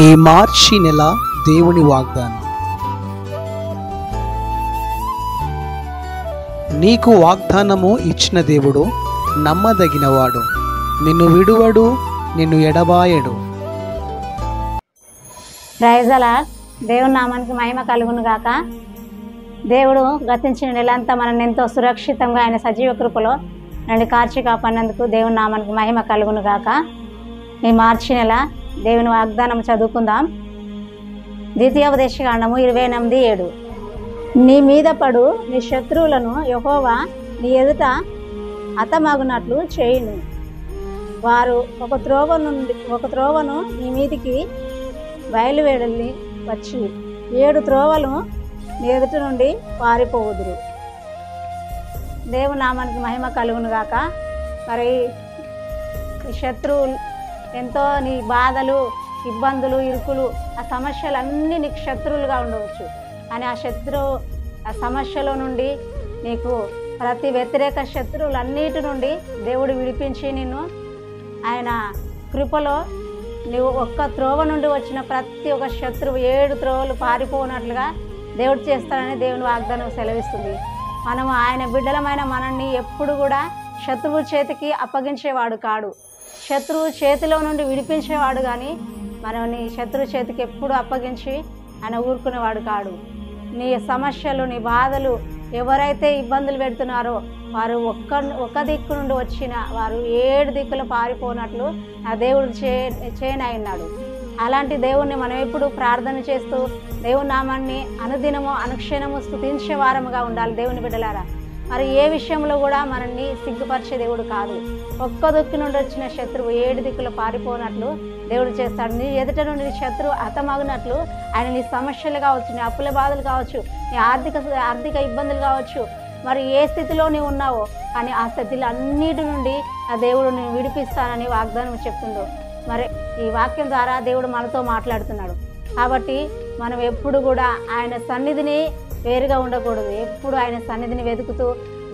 ఈ మార్చి నెల దేవుని వాగ్దానం. నీకు వాగ్దానము ఇచ్చిన దేవుడు నమ్మదగినవాడు, నిన్ను విడువడు, నిన్ను ఎడబాయడు. Praise the lord. దేవుని నామానికి మహిమ కలుగును గాక. దేవుడు గతించిన నెలంతా మనల్ని ఎంతో సురక్షితంగా ఆయన సజీవ కృపలో నుండి కాచి కాపాడినందుకు దేవుని నామానికి మహిమ కలుగును గాక. ఈ మార్చి నెల దేవుని వాగ్దానం చదువుకుందాం. ద్వితీయోపదేశకాండము 28:7. నీ మీద పడు నీ శత్రువులను యెహోవా నీ ఎదుట హతమగునట్లు చేయును. వారు ఒక త్రోవను నీ మీదికి బయలువెడలి వచ్చి 7 త్రోవలు నీ ఎదుట నుండి పారిపోవుదురు. దేవుని నామానికి మహిమ కలుగును గాక. మరి ఈ శత్రువులు ఎంతో నీ బాధలు, ఇబ్బందులు, ఇరుకులు, ఆ సమస్యలన్నీ నీకు శత్రువులుగా ఉండవచ్చు. కానీ ఆ సమస్యలో నుండి నీకు ప్రతి వ్యతిరేక శత్రువులన్నిటి నుండి దేవుడు విడిపించి నిన్ను ఆయన కృపలో నువ్వు ఒక్క త్రోవ నుండి వచ్చిన ప్రతి ఒక్క శత్రువు 7 త్రోవలు పారిపోనట్లుగా దేవుడు చేస్తాడని దేవుని వాగ్దానం సెలవిస్తుంది. మనము ఆయన బిడ్డలమైన మనల్ని ఎప్పుడు కూడా శత్రువు చేతికి అప్పగించేవాడు కాడు. శత్రువు చేతిలో నుండి విడిపించేవాడు, కానీ మనల్ని శత్రువు చేతికి ఎప్పుడు అప్పగించి ఆయన ఊరుకునేవాడు కాడు. నీ సమస్యలు, నీ బాధలు ఎవరైతే ఇబ్బందులు పెడుతున్నారో వారు ఒక్క దిక్కు నుండి వచ్చిన వారు 7 దిక్కులు పారిపోనట్లు ఆ దేవుడు చేయనన్నాడు. అలాంటి దేవుణ్ణి మనం ఎప్పుడు ప్రార్థన చేస్తూ దేవుని నామాన్ని అనుదినము అనుక్షణము స్తుతించే వారముగా ఉండాలి. దేవుని బిడ్డలారా, మరి ఏ విషయంలో కూడా మనల్ని సిగ్గుపరిచే దేవుడు కాదు. ఒక్క దిక్కు నుండి వచ్చిన శత్రువు 7 దిక్కులు పారిపోనట్లు దేవుడు చేస్తాడు. నీ ఎదుట నుండి శత్రువు హతమగినట్లు ఆయన నీ సమస్యలు కావచ్చు, నీ అప్పుల బాధలు కావచ్చు, నీ ఆర్థిక ఇబ్బందులు కావచ్చు, మరి ఏ స్థితిలో నీవు ఉన్నావో కానీ ఆ స్థితిలో అన్నిటి నుండి ఆ దేవుడు నేను విడిపిస్తానని వాగ్దానం చెప్తుందో. మరి ఈ వాక్యం ద్వారా దేవుడు మనతో మాట్లాడుతున్నాడు. కాబట్టి మనం ఎప్పుడు కూడా ఆయన సన్నిధిని వేరుగా ఉండకూడదు. ఎప్పుడు ఆయన సన్నిధిని వెతుకుతూ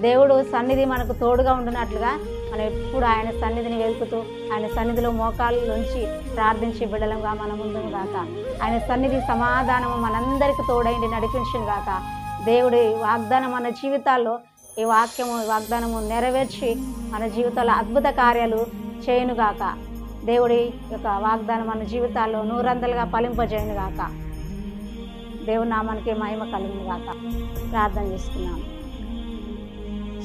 దేవుడు సన్నిధి మనకు తోడుగా ఉంటున్నట్లుగా మనం ఎప్పుడు ఆయన సన్నిధిని వెతుకుతూ ఆయన సన్నిధిలో మోకాళ్ళ నుంచి ప్రార్థించి బిడ్డలంగా మన ముందును గాక. ఆయన సన్నిధి సమాధానము మనందరికీ తోడైండి నడిపించును గాక. దేవుడి వాగ్దానం మన జీవితాల్లో ఈ వాగ్దానము నెరవేర్చి మన జీవితాల్లో అద్భుత కార్యాలు చేయునుగాక. దేవుడి యొక్క వాగ్దానం మన జీవితాల్లో 100 ఫలింపజేయును గాక. దేవుని నామానికి మహిమ కలుగును గాక. ప్రార్థన చేస్తున్నాము.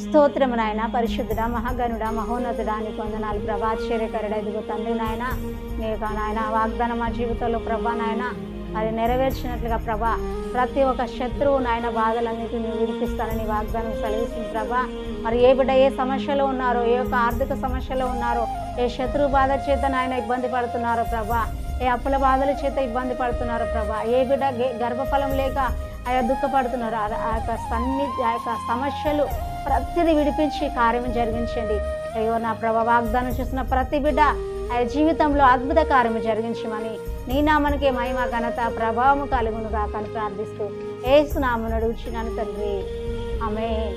స్తోత్రము నాయన, పరిశుద్ధుడా, మహాగణుడా, మహోన్నతుడా, నీకు వందనాలు ప్రభా. ఆశ్చర్యకరుడా, ఇదిగో తండ్రి నాయన, నీకు నాయన వాగ్దానం మా జీవితంలో ప్రభా నాయన అది నెరవేర్చినట్లుగా ప్రభా ప్రతి ఒక్క శత్రువు నాయన బాధలన్నిటిని విడిపిస్తానని వాగ్దానం సెలవిస్తుంది ప్రభా. మరి ఏ బిడ్డ ఏ సమస్యలో ఉన్నారో, ఏ యొక్క ఆర్థిక సమస్యలో ఉన్నారో, ఏ శత్రువు బాధ చేత నాయన ఇబ్బంది పడుతున్నారో ప్రభా, ఏ అప్పుల బాధల చేత ఇబ్బంది పడుతున్నారో ప్రభా, ఏ బిడ్డ గర్భఫలం లేక ఆయా దుఃఖపడుతున్నారో ఆ యొక్క సమస్యలు ప్రతిదీ విడిపించి కార్యం జరిగించండి. అయ్యో నా ప్రభా, వాగ్దానం చేసిన ప్రతి బిడ్డ ఆ జీవితంలో అద్భుత కార్యము జరిగించమని నీ నామానికి మహిమ ఘనత ప్రభావము కలుగును గాక అని ప్రార్థిస్తూ యేసు నామమున అడుగుచున్నాను తండ్రి. ఆమేన్.